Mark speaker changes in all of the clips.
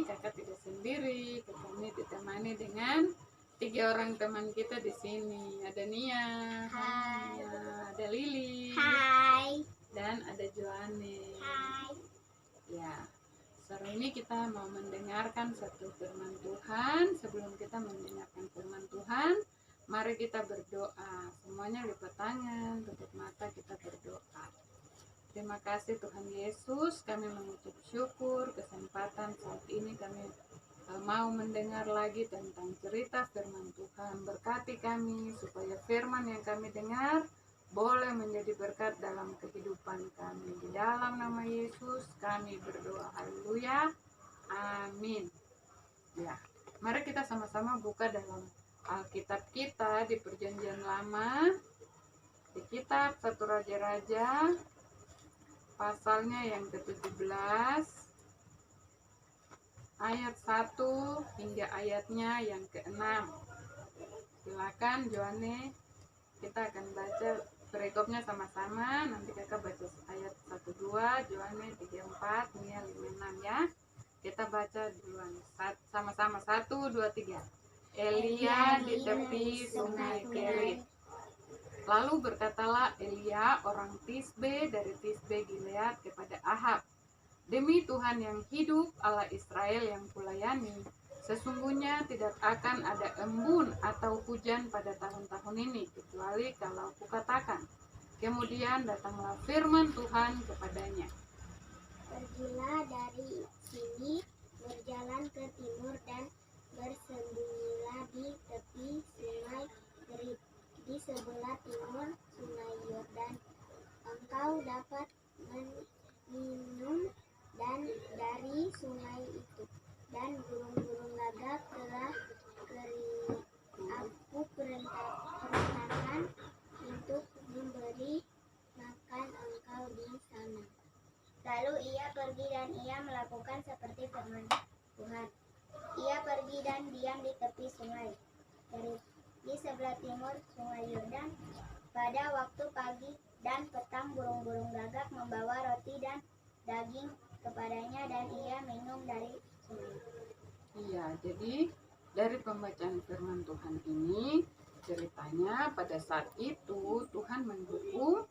Speaker 1: kakak tidak sendiri, kakak ini ditemani dengan 3 orang teman kita di sini. Ada Nia,
Speaker 2: Hai.
Speaker 1: ada Lili,
Speaker 2: Hai.
Speaker 1: dan ada Joanne.
Speaker 2: Hai.
Speaker 1: Ya, sore ini kita mau mendengarkan satu firman Tuhan. Sebelum kita mendengarkan firman Tuhan, mari kita berdoa. Semuanya lipat tangan, tutup mata, kita berdoa. Terima kasih Tuhan Yesus, kami mengucap syukur kesempatan saat ini kami mau mendengar lagi tentang cerita firman Tuhan. Berkati kami supaya firman yang kami dengar boleh menjadi berkat dalam kehidupan kami. Di dalam nama Yesus kami berdoa. Haleluya. Amin. Ya, mari kita sama-sama buka dalam Alkitab kita di Perjanjian Lama, di kitab 1 Raja-Raja, pasalnya yang ke-17, ayat 1 hingga ayatnya yang ke-6. Silakan Joanne, kita akan baca perikopnya sama-sama. Nanti kakak baca ayat 1-2, Joanne 3-4, Nia 5-6 ya. Kita baca duluan sama-sama. 1, 2, 3. Elia di tepi sungai Kerit. Lalu berkatalah Elia orang Tisbe dari Tisbe Gilead kepada Ahab, demi Tuhan yang hidup, Allah Israel yang kulayani, sesungguhnya tidak akan ada embun atau hujan pada tahun-tahun ini, kecuali kalau kukatakan. Kemudian datanglah firman Tuhan kepadanya.
Speaker 2: Pergilah dari sini, berjalan ke timur dan bersembunyilah di tepi sungai Kerit, di sebelah timur sungai Yordan. Engkau dapat minum dan dari sungai itu, dan burung-burung gagak telah aku perintahkan untuk memberi makan engkau di sana. Lalu ia pergi dan ia melakukan seperti firman Tuhan. Ia pergi dan diam di tepi sungai Kerit, di sebelah timur sungai Yordan. Pada waktu pagi dan petang burung-burung gagak membawa roti dan daging kepadanya, dan ia minum dari sungai.
Speaker 1: Iya, jadi dari pembacaan firman Tuhan ini ceritanya pada saat itu Tuhan menghukum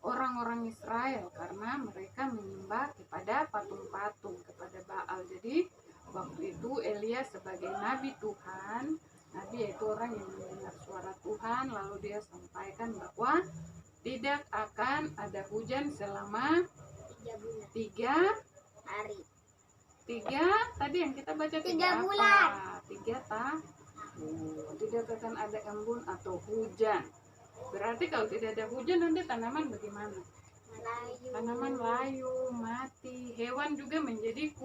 Speaker 1: orang-orang Israel karena mereka menyembah kepada patung-patung, kepada Baal. Jadi waktu itu Elia sebagai nabi Tuhan, nabi yaitu orang yang mendengar suara Tuhan, lalu dia sampaikan bahwa tidak akan ada hujan selama
Speaker 2: 3 bulan.
Speaker 1: 3
Speaker 2: Hari.
Speaker 1: 3 tadi yang kita baca
Speaker 2: 3
Speaker 1: apa?
Speaker 2: bulan.
Speaker 1: 3 tahun. Tidak akan ada embun atau hujan. Berarti kalau tidak ada hujan nanti tanaman bagaimana?
Speaker 2: Melayu.
Speaker 1: Tanaman layu, mati. Hewan juga menjadi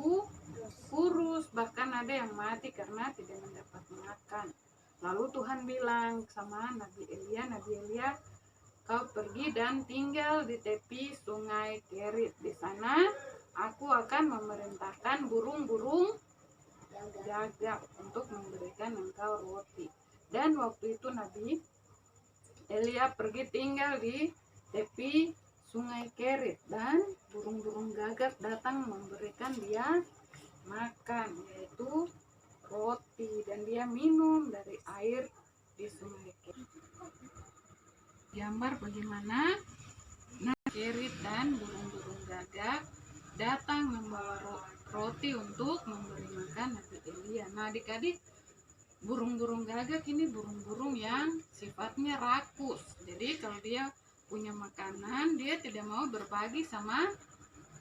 Speaker 1: kurus. Bahkan ada yang mati karena tidak mendapat makan. Lalu Tuhan bilang sama Nabi Elia, kau pergi dan tinggal di tepi sungai Kerit. Di sana aku akan memerintahkan burung-burung gagak untuk memberikan engkau roti. Dan waktu itu Nabi Elia pergi tinggal di tepi sungai Kerit, dan burung-burung gagak datang memberikan dia makan, yaitu roti, dan dia minum dari air di sungai Kerit. Gambar bagaimana Kerit dan burung-burung gagak datang membawa roti untuk memberi makan Nabi Elia. Nah adik-adik, burung-burung gagak ini burung-burung yang sifatnya rakus. Jadi kalau dia punya makanan, dia tidak mau berbagi sama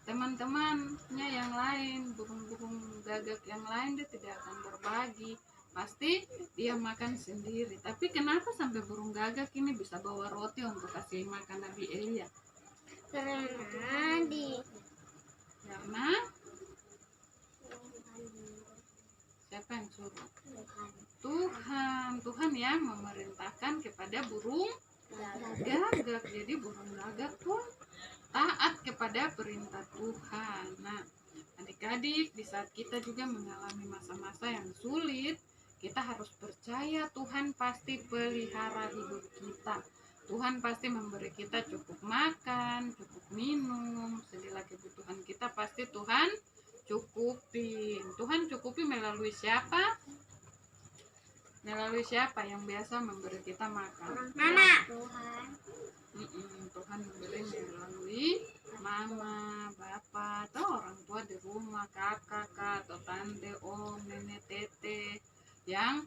Speaker 1: teman-temannya yang lain. Burung-burung gagak yang lain dia tidak akan berbagi, pasti dia makan sendiri. Tapi kenapa sampai burung gagak ini bisa bawa roti untuk kasih makan Nabi Elia? Karena siapa yang suruh? Tuhan yang memerintahkan kepada burung gagak. Jadi burung gagak pun taat kepada perintah Tuhan. Nah adik-adik, di saat kita juga mengalami masa-masa yang sulit, kita harus percaya Tuhan pasti pelihara hidup kita. Tuhan pasti memberi kita cukup makan, cukup minum, segala kebutuhan kita pasti Tuhan cukupin. Tuhan cukupi melalui siapa? Melalui siapa yang biasa memberi kita makan?
Speaker 2: Mama. Tuhan.
Speaker 1: Tuhan memberi melalui mama, bapak, atau orang tua di rumah, kakak, atau tante, om, nenek, tete, yang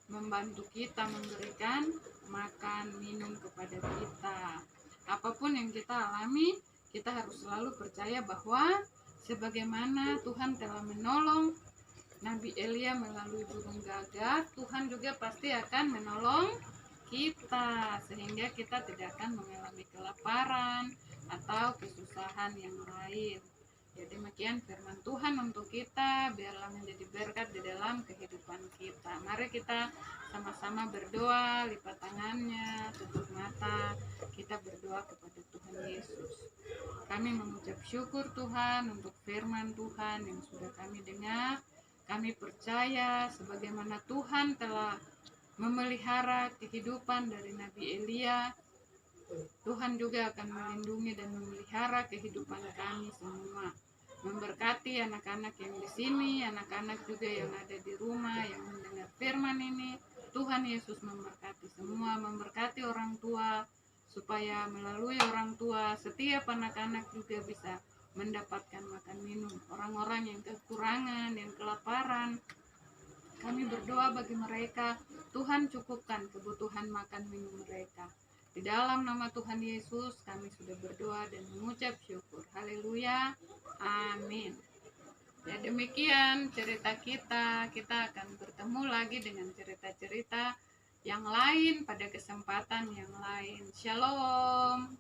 Speaker 1: membantu kita, memberikan makan, minum kepada kita. Apapun yang kita alami, kita harus selalu percaya bahwa sebagaimana Tuhan telah menolong Nabi Elia melalui burung gagak, Tuhan juga pasti akan menolong kita, sehingga kita tidak akan mengalami kelaparan atau kesusahan yang lain. Ya, demikian firman Tuhan untuk kita, biarlah menjadi berkat di dalam kehidupan kita. Mari kita sama-sama berdoa, lipat tangannya, tutup mata, kita berdoa kepada Tuhan Yesus. Kami mengucap syukur Tuhan untuk firman Tuhan yang sudah kami dengar. Kami percaya sebagaimana Tuhan telah memelihara kehidupan dari Nabi Elia, Tuhan juga akan melindungi dan memelihara kehidupan kami semua. Memberkati anak-anak yang di sini, anak-anak juga yang ada di rumah yang mendengar firman ini. Tuhan Yesus memberkati semua, memberkati orang tua, supaya melalui orang tua setiap anak-anak juga bisa mendapatkan makan minum. Orang-orang yang kekurangan, yang kelaparan, kami berdoa bagi mereka, Tuhan cukupkan kebutuhan makan minum mereka. Di dalam nama Tuhan Yesus kami sudah berdoa dan mengucap syukur. Haleluya. Amin. Ya, demikian cerita kita. Kita akan bertemu lagi dengan cerita-cerita yang lain pada kesempatan yang lain. Shalom.